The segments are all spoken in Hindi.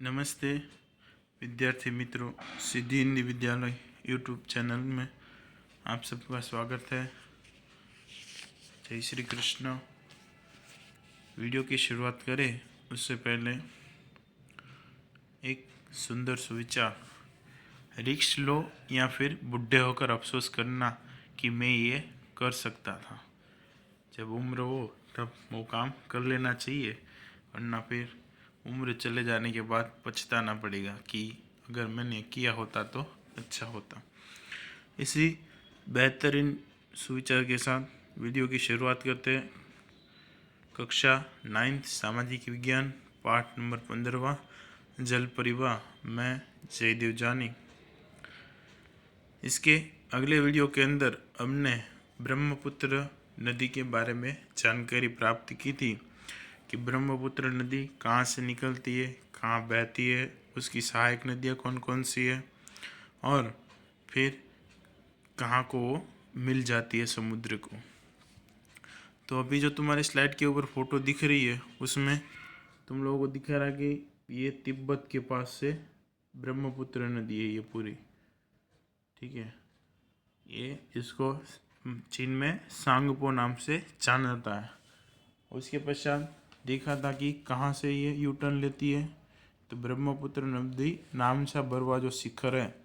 नमस्ते विद्यार्थी मित्रों, सिद्धि हिंदी विद्यालय यूट्यूब चैनल में आप सबका स्वागत है। जय श्री कृष्ण। वीडियो की शुरुआत करें उससे पहले एक सुंदर सुविचार, रिस्क लो या फिर बुढ़े होकर अफसोस करना कि मैं ये कर सकता था। जब उम्र हो तब वो काम कर लेना चाहिए, वरना फिर उम्र चले जाने के बाद पछताना पड़ेगा कि अगर मैंने किया होता तो अच्छा होता। इसी बेहतरीन सुविचार के साथ वीडियो की शुरुआत करते हैं। कक्षा 9 सामाजिक विज्ञान पाठ नंबर 15 जल परिवाह, मैं जयदेव जानी। इसके अगले वीडियो के अंदर हमने ब्रह्मपुत्र नदी के बारे में जानकारी प्राप्त की थी कि ब्रह्मपुत्र नदी कहाँ से निकलती है, कहाँ बहती है, उसकी सहायक नदियाँ कौन कौन सी है और फिर कहाँ को वो मिल जाती है समुद्र को। तो अभी जो तुम्हारे स्लाइड के ऊपर फोटो दिख रही है उसमें तुम लोगों को दिख रहा है कि ये तिब्बत के पास से ब्रह्मपुत्र नदी है, ये पूरी, ठीक है। ये इसको चीन में सांगपो नाम से जाना जाता है। उसके पश्चात देखा था कि कहाँ से ये यू टर्न लेती है, तो ब्रह्मपुत्र नदी नामचा बरवा जो शिखर है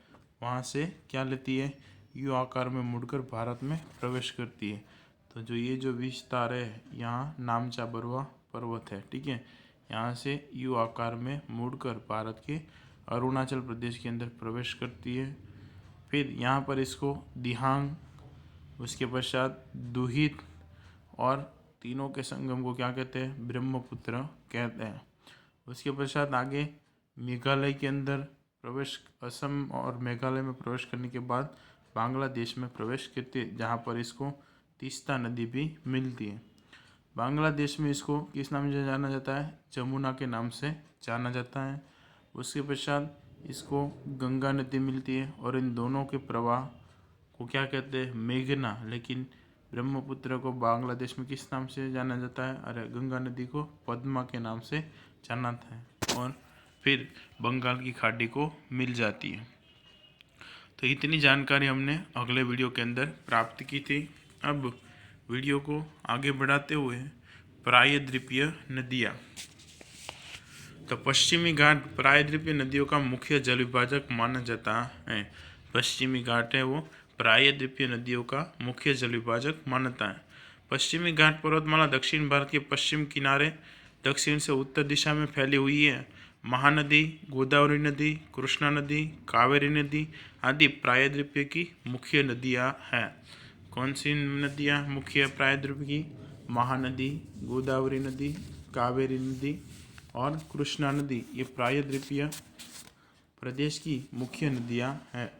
वहाँ से क्या लेती है, यू आकार में मुड़कर भारत में प्रवेश करती है। तो जो ये जो विस्तार है यहाँ नामचा बरवा पर्वत है, ठीक है, यहाँ से यू आकार में मुड़कर भारत के अरुणाचल प्रदेश के अंदर प्रवेश करती है। फिर यहाँ पर इसको दिहांग, उसके पश्चात दुहित और तीनों के संगम को क्या कहते हैं, ब्रह्मपुत्र कहते हैं। उसके पश्चात आगे मेघालय के अंदर प्रवेश, असम और मेघालय में प्रवेश करने के बाद बांग्लादेश में प्रवेश करते हैं, जहाँ पर इसको तीस्ता नदी भी मिलती है। बांग्लादेश में इसको किस नाम से जाना जाता है, जमुना के नाम से जाना जाता है। उसके पश्चात इसको गंगा नदी मिलती है और इन दोनों के प्रवाह को क्या कहते हैं, मेघना। लेकिन ब्रह्मपुत्र को बांग्लादेश में किस नाम से जाना जाता है, अरे गंगा नदी को पद्मा के नाम से जाना जाता है और फिर बंगाल की खाड़ी को मिल जाती है। तो इतनी जानकारी हमने अगले वीडियो के अंदर प्राप्त की थी। अब वीडियो को आगे बढ़ाते हुए प्रायद्वीपीय नदियाँ। तो पश्चिमी घाट प्रायद्वीपीय नदियों का मुख्य जल विभाजक माना जाता है। पश्चिमी घाट है वो प्रायद्वीपीय नदियों का मुख्य जल विभाजक मानता है। पश्चिमी घाट पर्वतमाला दक्षिण भारत के पश्चिम किनारे दक्षिण से उत्तर दिशा में फैली हुई है। महानदी, गोदावरी नदी, कृष्णा नदी, कावेरी नदी आदि प्रायद्वीपीय की मुख्य नदियाँ हैं। कौन सी नदियाँ मुख्य प्रायद्वीप की, महानदी, गोदावरी नदी, कावेरी नदी और कृष्णा नदी, ये प्रायद्वीपीय प्रदेश की मुख्य नदियाँ हैं।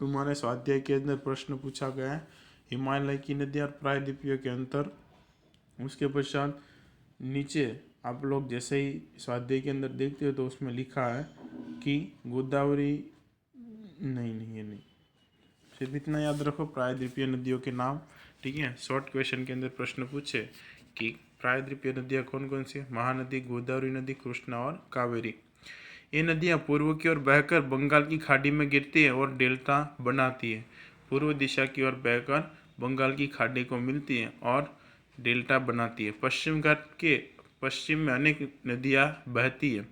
तुम्हारे स्वाध्याय के अंदर प्रश्न पूछा गया है हिमालय की नदियाँ और प्रायद्वीपीय के अंतर। उसके पश्चात नीचे आप लोग जैसे ही स्वाध्याय के अंदर देखते हो तो उसमें लिखा है कि गोदावरी, नहीं ये नहीं, सिर्फ इतना याद रखो प्रायद्वीपीय नदियों के नाम, ठीक है। शॉर्ट क्वेश्चन के अंदर प्रश्न पूछे कि प्रायद्वीपीय नदियाँ कौन कौन सी है, महानदी, गोदावरी नदी, कृष्णा और कावेरी। ये नदियाँ पूर्व की ओर बहकर बंगाल की खाड़ी में गिरती है और डेल्टा बनाती है। पूर्व दिशा की ओर बहकर बंगाल की खाड़ी को मिलती है और डेल्टा बनाती है। पश्चिम घाट के पश्चिम में अनेक नदियाँ बहती है।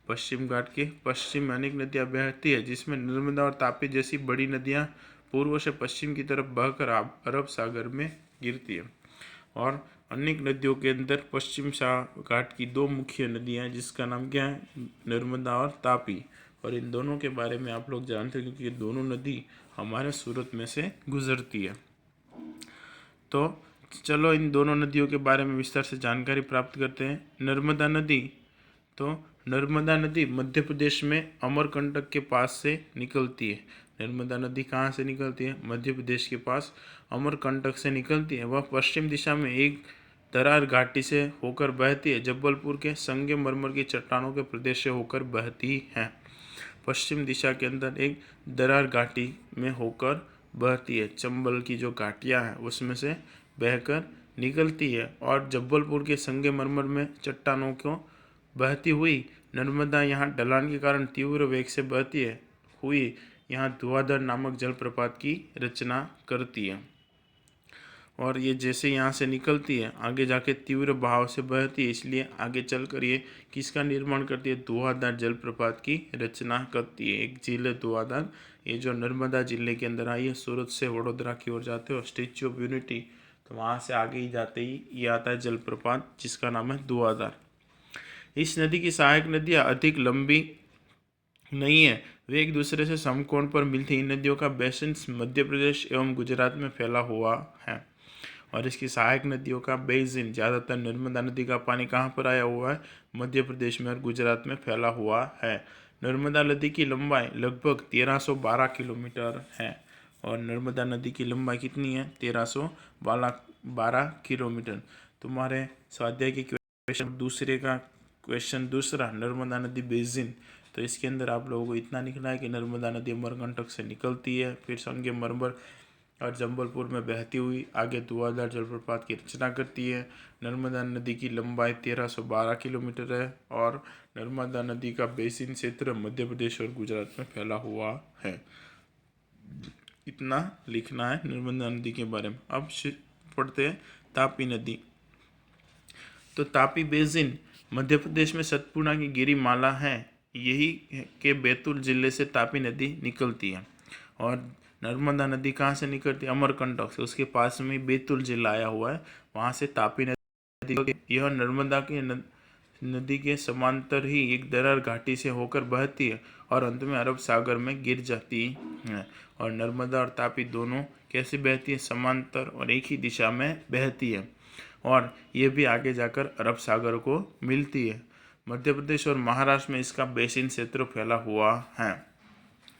पश्चिम घाट के पश्चिम में अनेक नदियाँ बहती है, जिसमें नर्मदा और तापी जैसी बड़ी नदियाँ पूर्व से पश्चिम की तरफ बहकर अरब सागर में गिरती है। और अनेक नदियों के अंदर पश्चिम घाट की दो मुख्य नदियाँ हैं, जिसका नाम क्या है, नर्मदा और तापी। और इन दोनों के बारे में आप लोग जानते हैं क्योंकि ये दोनों नदी हमारे सूरत में से गुजरती है। तो चलो इन दोनों नदियों के बारे में विस्तार से जानकारी प्राप्त करते हैं। नर्मदा नदी, तो नर्मदा नदी मध्य प्रदेश में अमरकंटक के पास से निकलती है। नर्मदा नदी कहाँ से निकलती है, मध्य प्रदेश के पास अमरकंटक से निकलती है। वह पश्चिम दिशा में एक दरार घाटी से होकर बहती है। जबलपुर के संगमरमर की चट्टानों के प्रदेश से होकर बहती है। पश्चिम दिशा के अंदर एक दरार घाटी में होकर बहती है। चंबल की जो घाटियाँ हैं उसमें से बहकर निकलती है और जबलपुर के संगमरमर में चट्टानों को बहती हुई नर्मदा यहाँ ढलान के कारण तीव्र वेग से बहती है हुई यहाँ धुआंधार नामक जलप्रपात की रचना करती है। और ये जैसे यहाँ से निकलती है आगे जाके तीव्र बहाव से बहती है, इसलिए आगे चलकर ये किसका निर्माण करती है? धुआंधार जलप्रपात की रचना करती है। एक झील है धुआंधार, ये जो नर्मदा जिले के अंदर आई है। सूरत से वडोदरा की ओर जाते हो स्टेच्यू ऑफ यूनिटी, तो वहाँ से आगे ही जाते ही ये आता है जलप्रपात जिसका नाम है धुआंधार। इस नदी की सहायक नदियाँ अधिक लंबी नहीं है, वे एक दूसरे से समकोण पर मिलती। इन नदियों का बेसिन मध्य प्रदेश एवं गुजरात में फैला हुआ है। और इसकी सहायक नदियों का बेसिन, ज़्यादातर नर्मदा नदी का पानी कहाँ पर आया हुआ है? मध्य प्रदेश में और गुजरात में फैला हुआ है। नर्मदा नदी की लंबाई लगभग 1312 किलोमीटर है। और नर्मदा नदी की लंबाई कितनी है? 1312 किलोमीटर। तुम्हारे स्वाध्याय के क्वेश्चन दूसरे का क्वेश्चन दूसरा, नर्मदा नदी बेसिन, तो इसके अंदर आप लोगों को इतना लिखना है कि नर्मदा नदी अमरकंटक से निकलती है, फिर संगमरमर और जंबलपुर में बहती हुई आगे धुआंधार जलप्रपात की रचना करती है। नर्मदा नदी की लंबाई 1312 किलोमीटर है और नर्मदा नदी का बेसिन क्षेत्र मध्य प्रदेश और गुजरात में फैला हुआ है। इतना लिखना है नर्मदा नदी के बारे में। अब पढ़ते हैं तापी नदी। तो तापी बेसिन मध्य प्रदेश में सतपुड़ा की गिरिमाला है, यही के बैतूल जिले से तापी नदी निकलती है। और नर्मदा नदी कहाँ से निकलती है? अमरकंटक से, उसके पास में बैतूल जिला आया हुआ है, वहाँ से तापी नदी। यह नर्मदा की नदी के समांतर ही एक दरार घाटी से होकर बहती है और अंत में अरब सागर में गिर जाती है। और नर्मदा और तापी दोनों कैसे बहती है? समांतर और एक ही दिशा में बहती है और ये भी आगे जाकर अरब सागर को मिलती है। मध्य प्रदेश और महाराष्ट्र में इसका बेसिन क्षेत्र फैला हुआ है।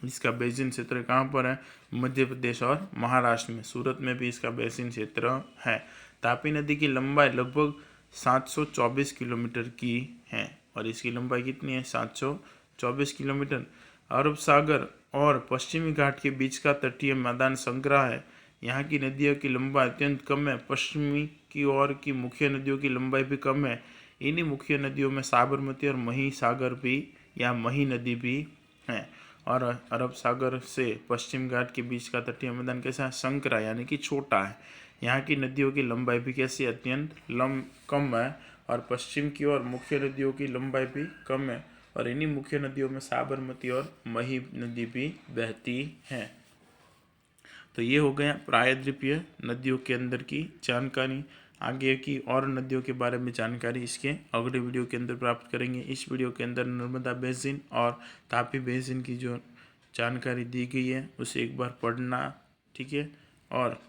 इसका बेसिन क्षेत्र कहाँ पर है? मध्य प्रदेश और महाराष्ट्र में। सूरत में भी इसका बेसिन क्षेत्र है। तापी नदी की लंबाई लगभग 724 किलोमीटर की है और इसकी लंबाई कितनी है? 724 किलोमीटर। अरब सागर और पश्चिमी घाट के बीच का तटीय मैदान संग्रह है। यहाँ की नदियों की लंबाई अत्यंत कम है। पश्चिमी की ओर की मुख्य नदियों की लंबाई भी कम है। इन्हीं मुख्य नदियों में साबरमती और मही सागर भी या मही नदी भी है। और अरब सागर से पश्चिम घाट के बीच का तटीय मैदान कैसा है? संकरा यानी कि छोटा है। यहाँ की नदियों की लंबाई भी कैसी? अत्यंत कम है। और पश्चिम की ओर मुख्य नदियों की लंबाई भी कम है और इन्हीं मुख्य नदियों में साबरमती और मही नदी भी बहती हैं। तो ये हो गया प्रायद्वीपीय नदियों के अंदर की जानकारी। आगे की और नदियों के बारे में जानकारी इसके अगले वीडियो के अंदर प्राप्त करेंगे। इस वीडियो के अंदर नर्मदा बेसिन और तापी बेसिन की जो जानकारी दी गई है उसे एक बार पढ़ना, ठीक है, और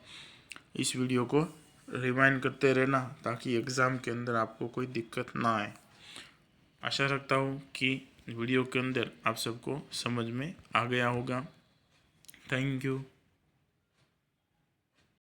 इस वीडियो को रिवाइंड करते रहना ताकि एग्ज़ाम के अंदर आपको कोई दिक्कत ना आए। आशा रखता हूँ कि वीडियो के अंदर आप सबको समझ में आ गया होगा। Thank you.